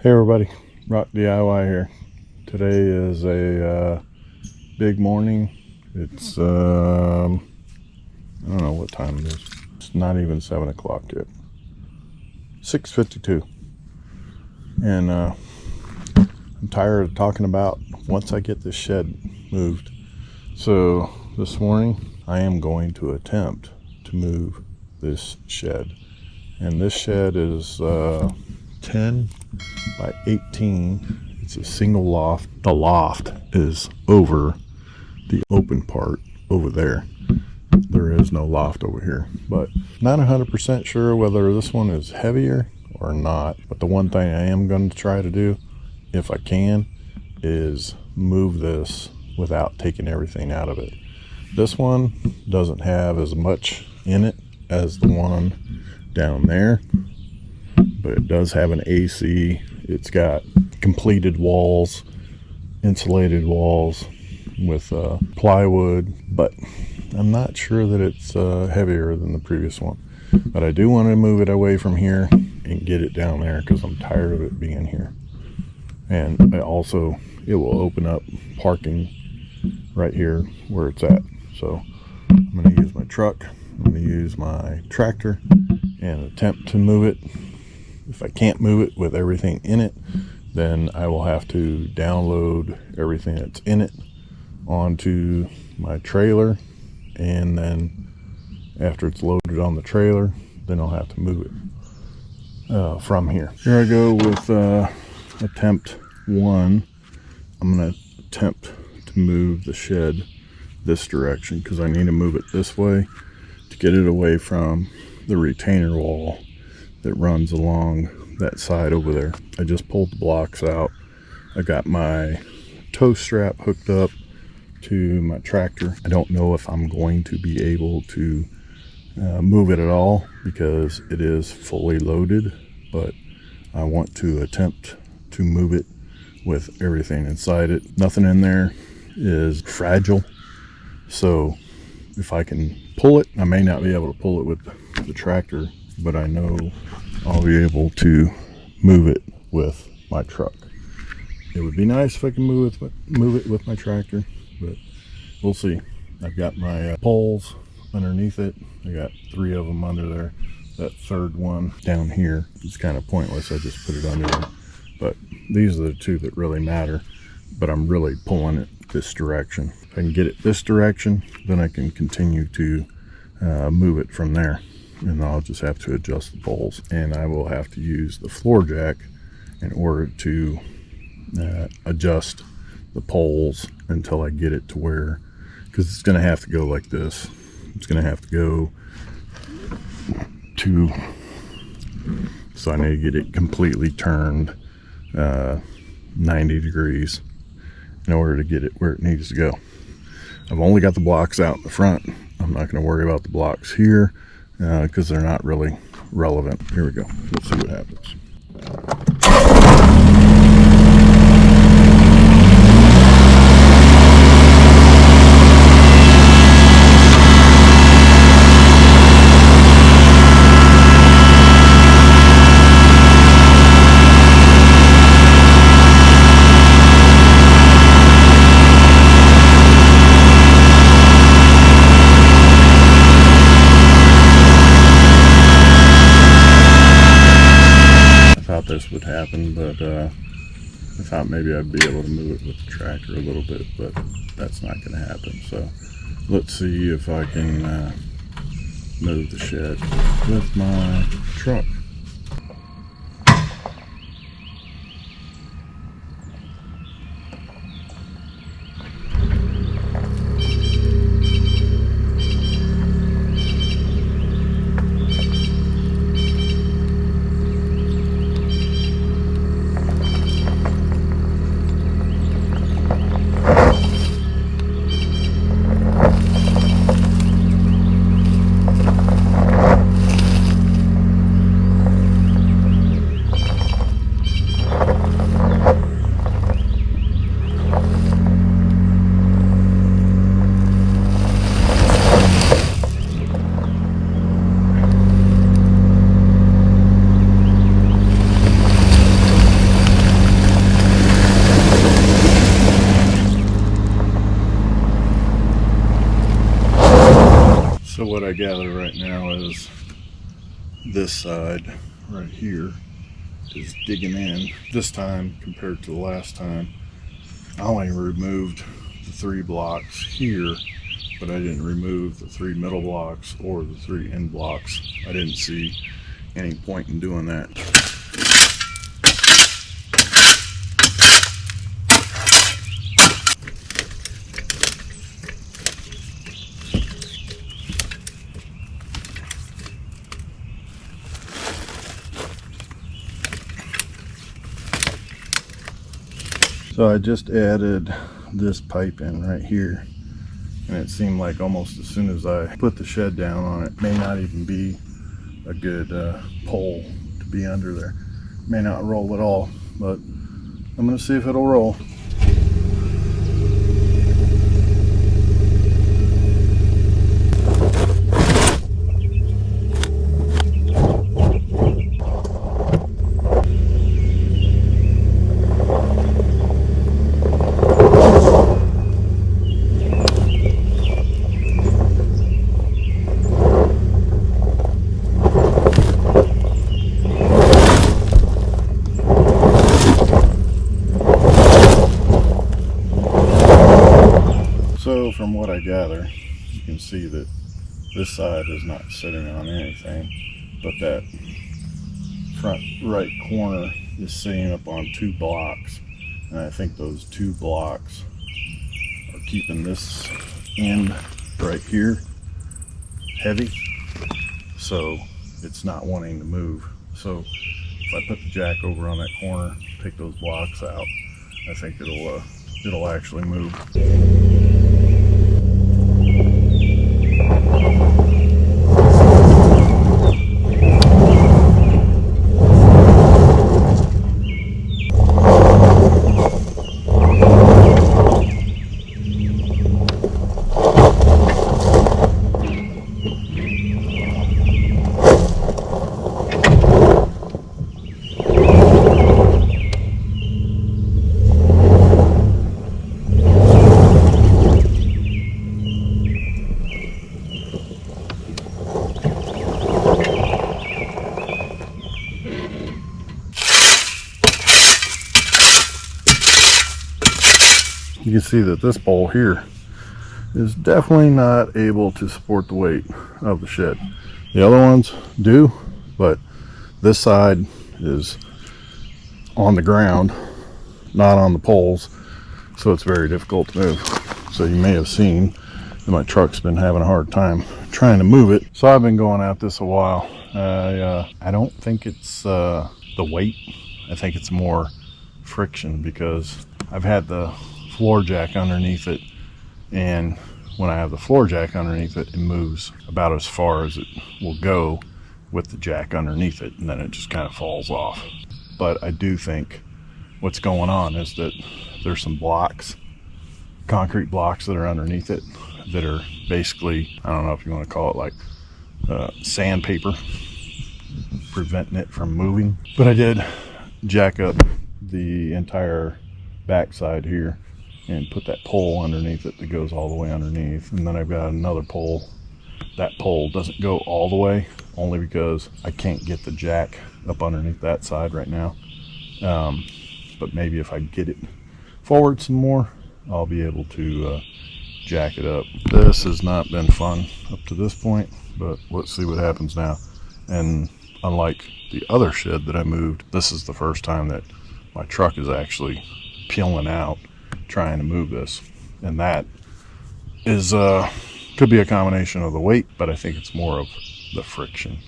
Hey everybody, Rock DIY here. Today is a big morning. It's I don't know what time it is. It's not even 7 o'clock yet. 6:52. And I'm tired of talking about once I get this shed moved. So this morning I am going to attempt to move this shed. And this shed is 10 by 18. It's a single loft. The loft is over the open part over there. There is no loft over here, but not 100% sure whether this one is heavier or not. But the one thing I am going to try to do, if I can, is move this without taking everything out of it. This one doesn't have as much in it as the one down there, but it does have an AC. It's got completed walls, insulated walls with plywood, but I'm not sure that it's heavier than the previous one. But I do want to move it away from here and get it down there because I'm tired of it being here. And it will open up parking right here where it's at. So I'm going to use my truck, I'm going to use my tractor and attempt to move it. If I can't move it with everything in it, then I will have to download everything that's in it onto my trailer, and then after it's loaded on the trailer, then I'll have to move it from here. Here I go with attempt 1. I'm going to attempt to move the shed this direction because I need to move it this way to get it away from the retainer wall that runs along that side over there. I just pulled the blocks out. I got my tow strap hooked up to my tractor. I don't know if I'm going to be able to move it at all because it is fully loaded, but I want to attempt to move it with everything inside it. Nothing in there is fragile, so if I can pull it, I may not be able to pull it with the tractor, but I know I'll be able to move it with my truck. It would be nice if I can move it with my tractor, but we'll see. I've got my poles underneath it. I got 3 of them under there. That third one down here is kind of pointless. I just put it under there. But these are the 2 that really matter. But I'm really pulling it this direction. If I can get it this direction, then I can continue to move it from there. And I'll just have to adjust the poles, and I will have to use the floor jack in order to adjust the poles until I get it to where, because it's going to have to go like this. It's going to have to go to, so I need to get it completely turned 90 degrees in order to get it where it needs to go. I've only got the blocks out in the front. I'm not going to worry about the blocks here because they're not really relevant. Here we go. Let's see what happens. This would happen, but I thought maybe I'd be able to move it with the tractor a little bit, but that's not going to happen. So let's see if I can move the shed with my truck. what I gather right now is this side right here is digging in. This time compared to the last time, I only removed the 3 blocks here, but I didn't remove the 3 middle blocks or the 3 end blocks. I didn't see any point in doing that. So I just added this pipe in right here, and it seemed like almost as soon as I put the shed down on it, may not even be a good pole to be under there. May not roll at all, but I'm gonna see if it'll roll. So from what I gather, you can see that this side is not sitting on anything, but that front right corner is sitting up on 2 blocks, and I think those 2 blocks are keeping this end right here heavy, so it's not wanting to move. So if I put the jack over on that corner, take those blocks out, I think it'll actually move. You can see that this pole here is definitely not able to support the weight of the shed. The other ones do, but this side is on the ground, not on the poles, so it's very difficult to move. So you may have seen that my truck's been having a hard time trying to move it. So I've been going at this a while. I don't think it's the weight. I think it's more friction, because I've had the floor jack underneath it, and when I have the floor jack underneath it, it moves about as far as it will go with the jack underneath it, and then it just kind of falls off. But I do think what's going on is that there's some blocks, concrete blocks that are underneath it that are basically, I don't know if you want to call it like sandpaper, preventing it from moving. But I did jack up the entire backside here and put that pole underneath it that goes all the way underneath, and then I've got another pole. That pole doesn't go all the way, only because I can't get the jack up underneath that side right now, but maybe if I get it forward some more, I'll be able to jack it up. This has not been fun up to this point, but let's see what happens now. And unlike the other shed that I moved, this is the first time that my truck is actually peeling out trying to move this, and that is could be a combination of the weight, but I think it's more of the friction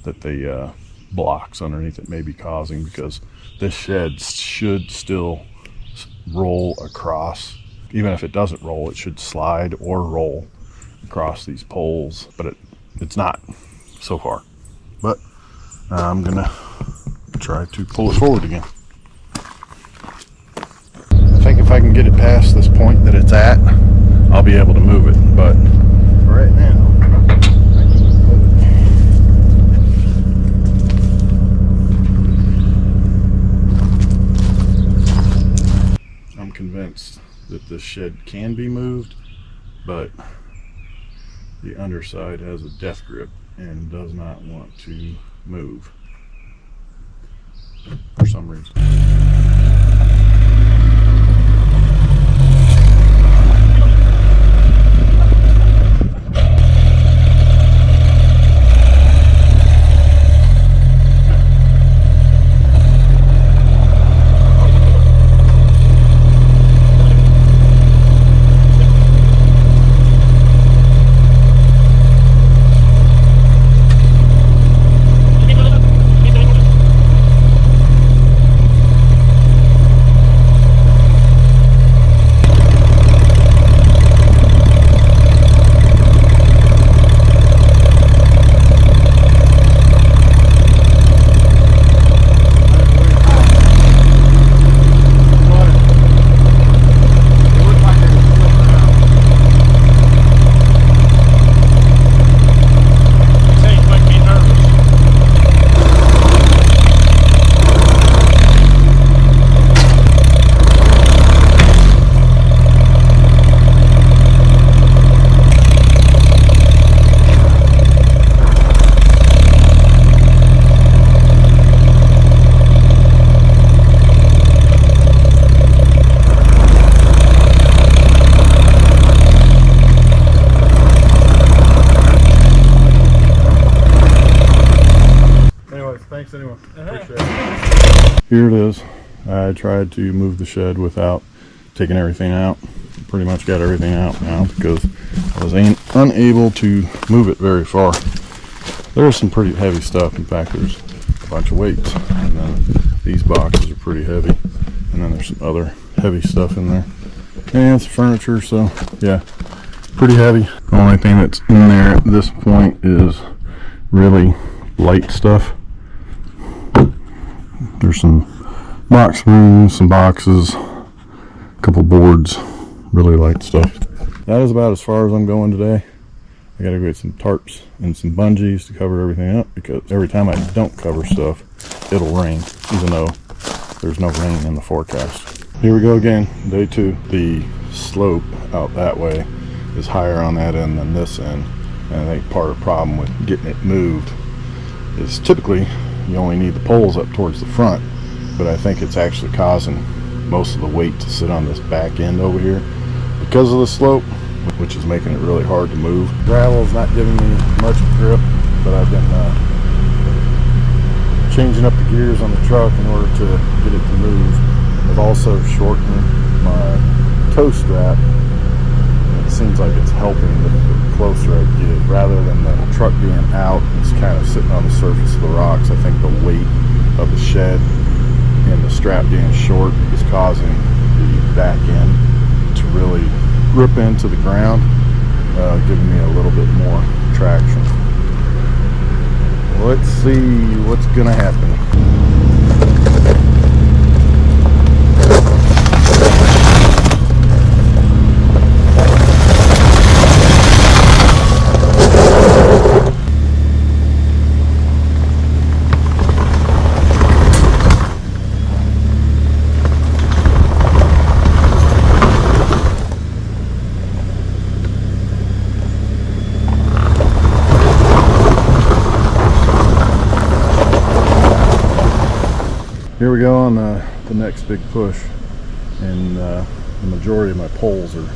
that the blocks underneath it may be causing, because this shed should still roll across. Even if it doesn't roll, it should slide or roll across these poles, but it's not so far. But I'm gonna try to pull it forward again. I think if I can get it past this point that it's at, I'll be able to move it, but right now I can't move it. I'm convinced that this shed can be moved, but the underside has a death grip and does not want to move for some reason. Thanks anyway. Appreciate it. Here it is. I tried to move the shed without taking everything out. Pretty much got everything out now because I was unable to move it very far. There's some pretty heavy stuff. In fact, there's a bunch of weights. And then these boxes are pretty heavy. And then there's some other heavy stuff in there. And it's furniture, so yeah, pretty heavy. The only thing that's in there at this point is really light stuff. There's some box springs, some boxes, a couple boards, really light stuff. That is about as far as I'm going today. I gotta go get some tarps and some bungees to cover everything up, because every time I don't cover stuff, it'll rain, even though there's no rain in the forecast. Here we go again, day 2. The slope out that way is higher on that end than this end, and I think part of the problem with getting it moved is typically you only need the poles up towards the front, but I think it's actually causing most of the weight to sit on this back end over here because of the slope, which is making it really hard to move. Gravel is not giving me much grip, but I've been changing up the gears on the truck in order to get it to move. I've also shortened my toe strap, and it seems like it's helping the closer I get. Rather than the truck being out, it's kind of sitting on the surface of the rocks. I think the weight of the shed and the strap being short is causing the back end to really grip into the ground, giving me a little bit more traction. Let's see what's gonna happen. Here we go on the next big push, and the majority of my poles are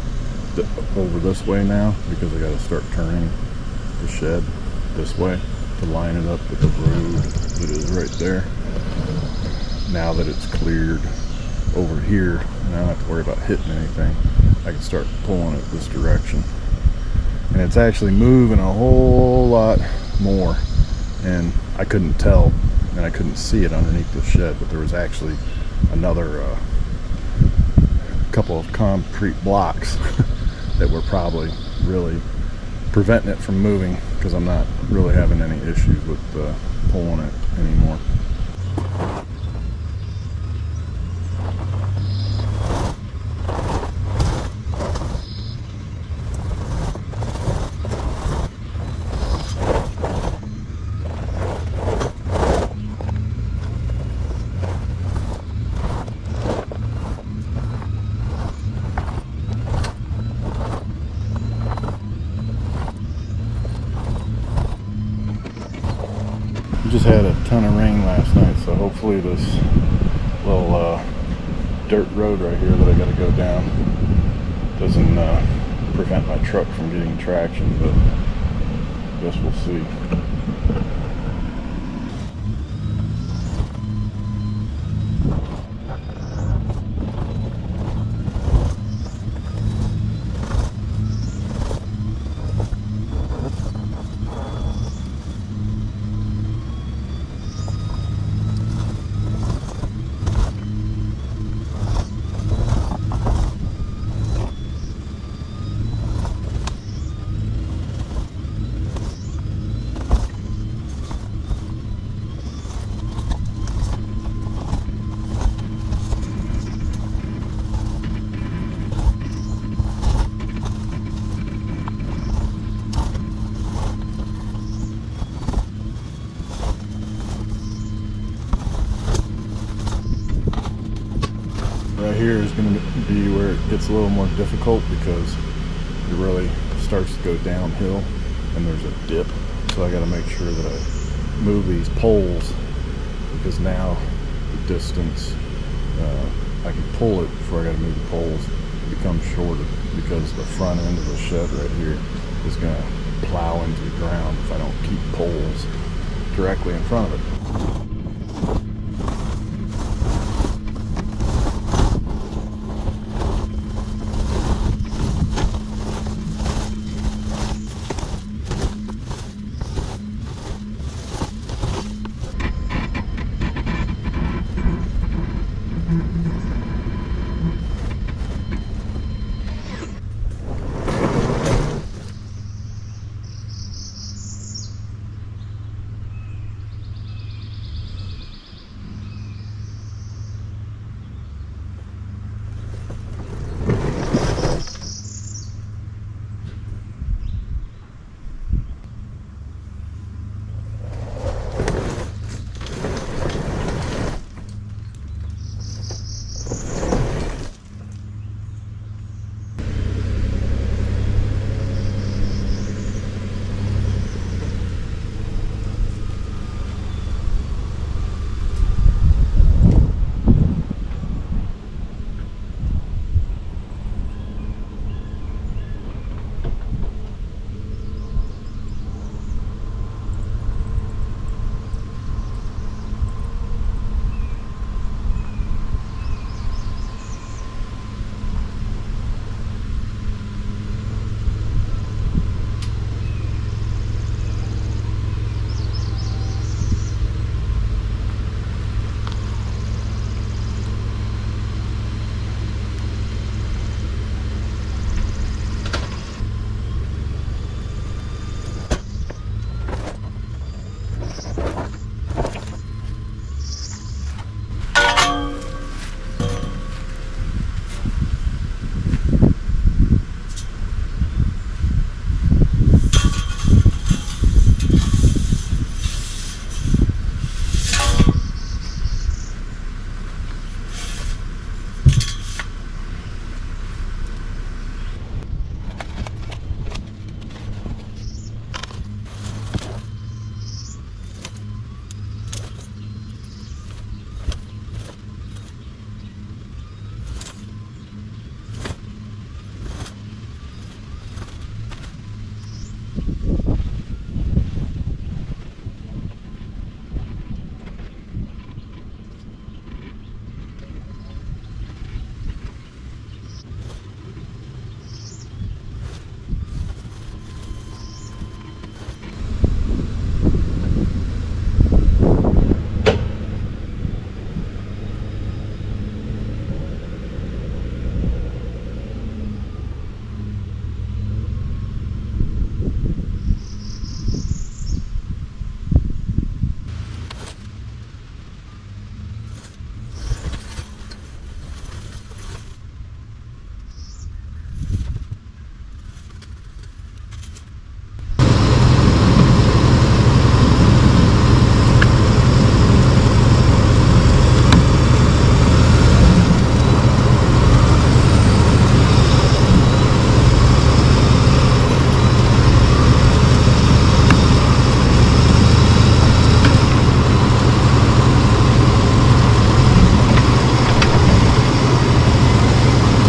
over this way now because I got to start turning the shed this way to line it up with the road that is right there. Now that it's cleared over here and I don't have to worry about hitting anything, I can start pulling it this direction. And it's actually moving a whole lot more, and I couldn't tell and I couldn't see it underneath the shed, but there was actually another couple of concrete blocks that were probably really preventing it from moving, because I'm not really having any issues with pulling it anymore. just had a ton of rain last night, so hopefully this little dirt road right here that I got to go down doesn't prevent my truck from getting traction, but I guess we'll see. Right here is going to be where it gets a little more difficult because it really starts to go downhill and there's a dip. So I got to make sure that I move these poles, because now the distance I can pull it before I got to move the poles. It becomes shorter because the front end of the shed right here is going to plow into the ground if I don't keep poles directly in front of it.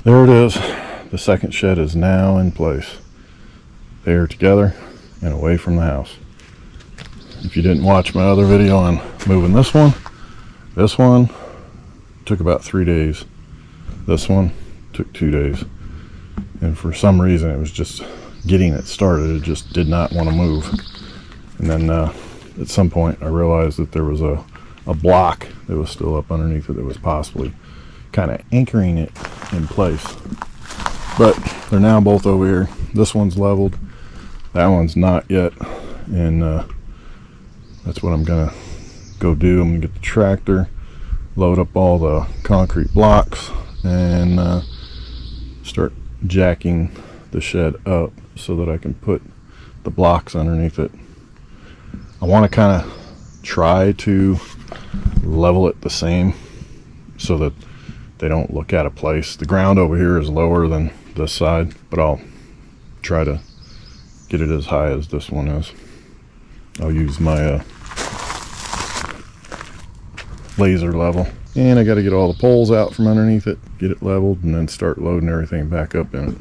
There it is. The second shed is now in place. They are together and away from the house. If you didn't watch my other video on moving this one took about 3 days. This one took 2 days. And for some reason, it was just getting it started. It just did not want to move. And then at some point, I realized that there was a block that was still up underneath it that was possibly kind of anchoring it in place. But they're now both over here. This one's leveled. That one's not yet. And that's what I'm gonna go do. I'm gonna get the tractor, load up all the concrete blocks, and start jacking the shed up so that I can put the blocks underneath it. I want to kind of try to level it the same so that they don't look out of place. The ground over here is lower than this side, but I'll try to get it as high as this one is. I'll use my laser level, and I got to get all the poles out from underneath it, get it leveled, and then start loading everything back up in it.